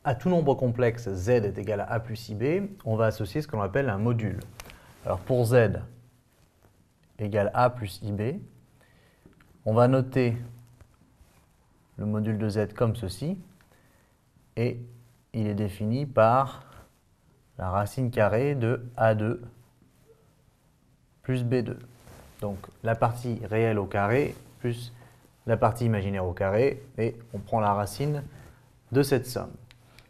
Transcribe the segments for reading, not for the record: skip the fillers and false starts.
à tout nombre complexe z est égal à a plus ib, on va associer ce que l'on appelle un module. Alors pour z égale a plus ib, on va noter le module de z comme ceci, et il est défini par la racine carrée de a2 plus b2. Donc la partie réelle au carré plus la partie imaginaire au carré, et on prend la racine de cette somme.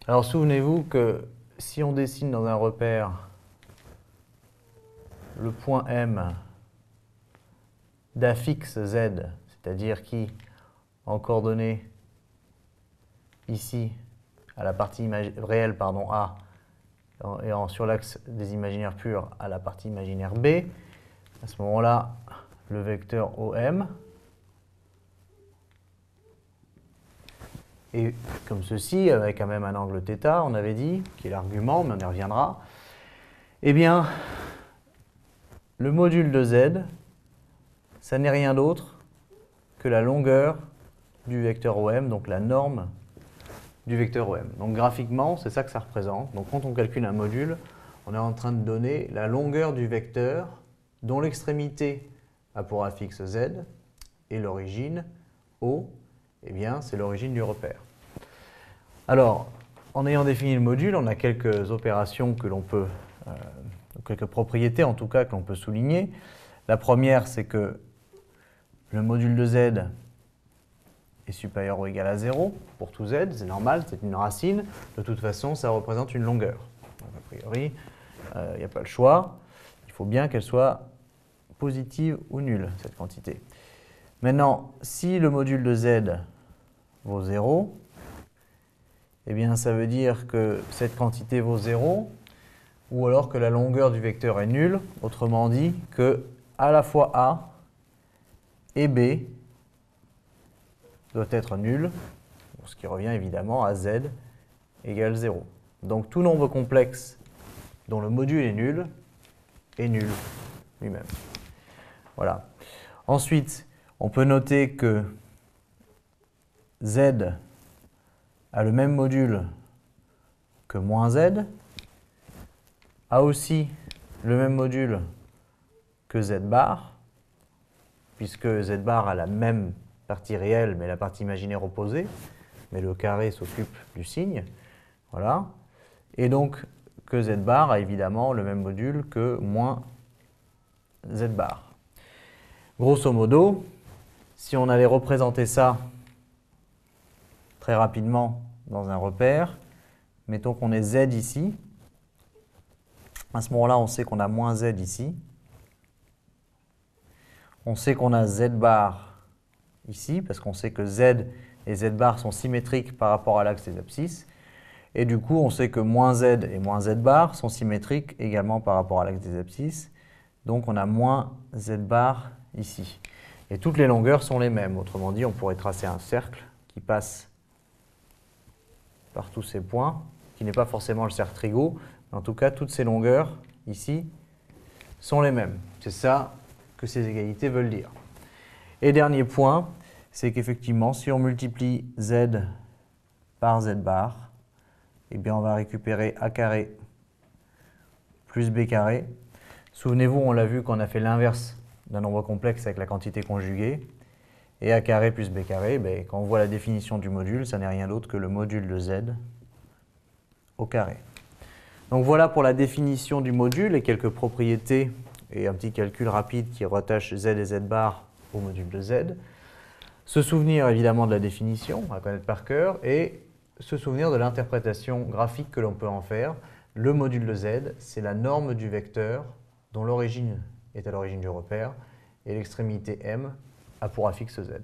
Alors souvenez-vous que si on dessine dans un repère le point M d'affixe z, c'est-à-dire qui, en coordonnées ici, à la partie réelle A, et sur l'axe des imaginaires purs à la partie imaginaire B, à ce moment-là, le vecteur OM est comme ceci, avec quand même un angle θ, on avait dit, qui est l'argument, mais on y reviendra. Eh bien, le module de z, ça n'est rien d'autre que la longueur du vecteur OM, donc la norme du vecteur OM. Donc graphiquement, c'est ça que ça représente. Donc quand on calcule un module, on est en train de donner la longueur du vecteur dont l'extrémité a pour affixe z et l'origine O, eh bien c'est l'origine du repère. Alors, en ayant défini le module, on a quelques opérations que l'on peut, quelques propriétés en tout cas que l'on peut souligner. La première, c'est que le module de z est supérieur ou égal à 0 pour tout z, c'est normal, c'est une racine. De toute façon, ça représente une longueur. Donc, a priori, il n'y a pas le choix. Il faut bien qu'elle soit positive ou nulle, cette quantité. Maintenant, si le module de z vaut 0, eh bien, ça veut dire que cette quantité vaut 0, ou alors que la longueur du vecteur est nulle, autrement dit que à la fois a et b doit être nul, ce qui revient évidemment à z égale 0. Donc tout nombre complexe dont le module est nul lui-même. Voilà. Ensuite, on peut noter que z a le même module que moins z, a aussi le même module que z bar, puisque z bar a la même partie réelle, mais la partie imaginaire opposée, mais le carré s'occupe du signe. Voilà. Et donc que z bar a évidemment le même module que moins z bar. Grosso modo, si on allait représenter ça très rapidement dans un repère, mettons qu'on ait z ici, à ce moment-là, on sait qu'on a moins z ici, on sait qu'on a z bar ici, parce qu'on sait que z et z bar sont symétriques par rapport à l'axe des abscisses, et du coup, on sait que moins z et moins z bar sont symétriques également par rapport à l'axe des abscisses, donc on a moins z bar ici. Et toutes les longueurs sont les mêmes, autrement dit, on pourrait tracer un cercle qui passe par tous ces points, qui n'est pas forcément le cercle trigo, mais en tout cas, toutes ces longueurs ici sont les mêmes. C'est ça que ces égalités veulent dire. Et dernier point, c'est qu'effectivement, si on multiplie z par z bar, eh bien on va récupérer a carré plus b carré. Souvenez-vous, on l'a vu qu'on a fait l'inverse d'un nombre complexe avec la quantité conjuguée. Et a carré plus b carré, ben, quand on voit la définition du module, ça n'est rien d'autre que le module de z au carré. Donc voilà pour la définition du module et quelques propriétés et un petit calcul rapide qui rattache z et z bar au module de z. Se souvenir évidemment de la définition, à connaître par cœur, et se souvenir de l'interprétation graphique que l'on peut en faire. Le module de z, c'est la norme du vecteur dont l'origine est à l'origine du repère, et l'extrémité m a pour affixe z.